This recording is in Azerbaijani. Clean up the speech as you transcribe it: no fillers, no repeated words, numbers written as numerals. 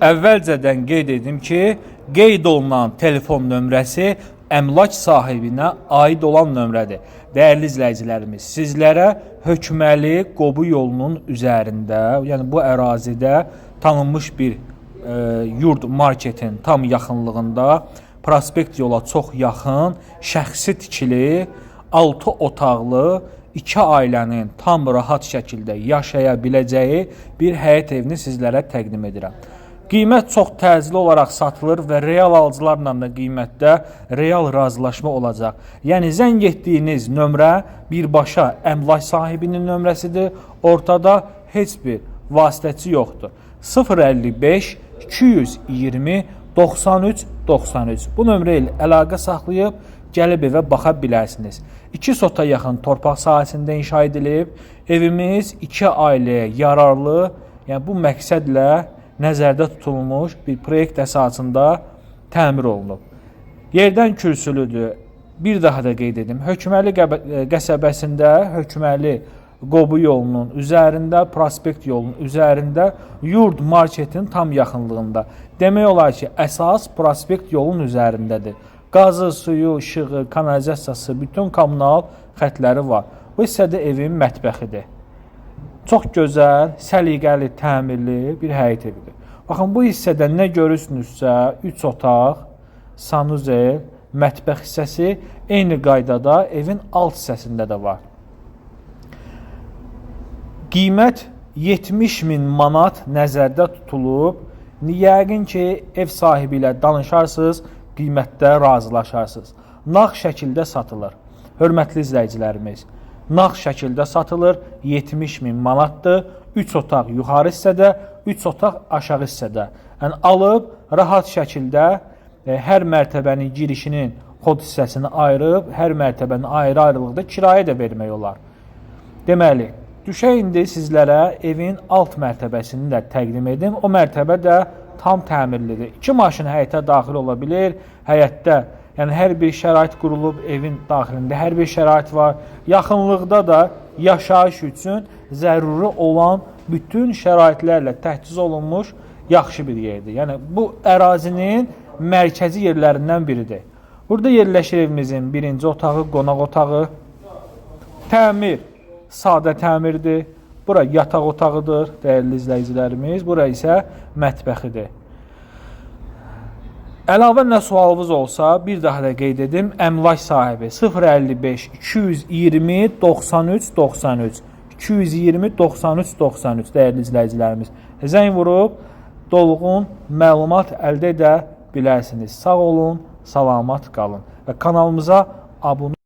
Əvvəlcədən qeyd edim ki, qeyd olunan telefon nömrəsi əmlak sahibinə aid olan nömrədir. Dəyərli izləyicilərimiz, sizlərə Hökməli Qobu yolunun üzərində, yəni bu ərazidə tanınmış bir yurd marketin tam yaxınlığında, prospekt yola çox yaxın, şəxsi tikili, 6 otaqlı, 2 ailənin tam rahat şəkildə yaşaya biləcəyi bir həyət evini sizlərə təqdim edirəm. Qiymət çox təcili olaraq satılır və real alıcılarla da qiymətdə real razılaşma olacaq. Yəni zəng etdiyiniz nömrə birbaşa əmlak sahibinin nömrəsidir. Ortada heç bir vasitəçi yoxdur. 055 220 93 93. Bu nömrə ilə əlaqə saxlayıb gəlib evə baxa bilərsiniz. 2 sota yaxın torpaq sahəsində inşa edilib. Evimiz 2 ailəyə yararlı, yəni bu məqsədlə nəzərdə tutulmuş bir proyekt əsasında təmir olunub. Yerdən kürsülüdür. Bir daha da qeyd edim. Hökməli qəsəbəsində, Hökməli Qobu yolunun üzərində, prospekt yolunun üzərində, yurd marketin tam yaxınlığında. Demək olar ki, əsas prospekt yolun üzərindədir. Qazı, suyu, işığı, kanalizasiyası, bütün kommunal xətləri var. Bu hissədə evin mətbəxidir. Çox gözəl, səliqəli, təmirli bir həyət evidir. Baxın, bu hissədə nə görürsünüzsə, 3 otaq, sanuzel, mətbəx hissəsi eyni qaydada evin alt hissəsində də var. Qiymət 70.000 manat nəzərdə tutulub. Yəqin ki, ev sahibi ilə danışarsınız, qiymətdə razılaşarsınız. Nağd şəkildə satılır. Hörmətli izləyicilərimiz, nağd şəkildə satılır, 70.000 manatdır. 3 otaq yuxarı hissədə, 3 otaq aşağı hissədə. Yəni, alıb, rahat şəkildə hər mərtəbənin girişinin xod hissəsini ayırıb, hər mərtəbənin ayrı-ayrılıqda kirayə də vermək olar. Deməli, düşə indi sizlərə evin alt mərtəbəsini də təqdim edim. O mərtəbə də tam təmirlidir. 2 maşın həyətə daxil ola bilir. Həyətdə, yəni hər bir şərait qurulub, evin daxilində hər bir şərait var. Yaxınlıqda da yaşayış üçün zəruri olan bütün şəraitlərlə təchiz olunmuş yaxşı bir yerdir. Yəni bu ərazinin mərkəzi yerlərindən biridir. Burada yerləşir evimizin birinci otağı, qonaq otağı. Təmir sadə təmirdir. Bura yataq otağıdır, dəyərli izləyicilərimiz. Bura isə mətbəxidir. Əlavə nə sualınız olsa, bir daha da qeyd edim. Əmlak sahibi 055 220 93 93 220 93 93 dəyərli izləyicilərimiz. Zəng vurub dolğun məlumat əldə edə bilərsiniz. Sağ olun, salamat qalın və kanalımıza abunə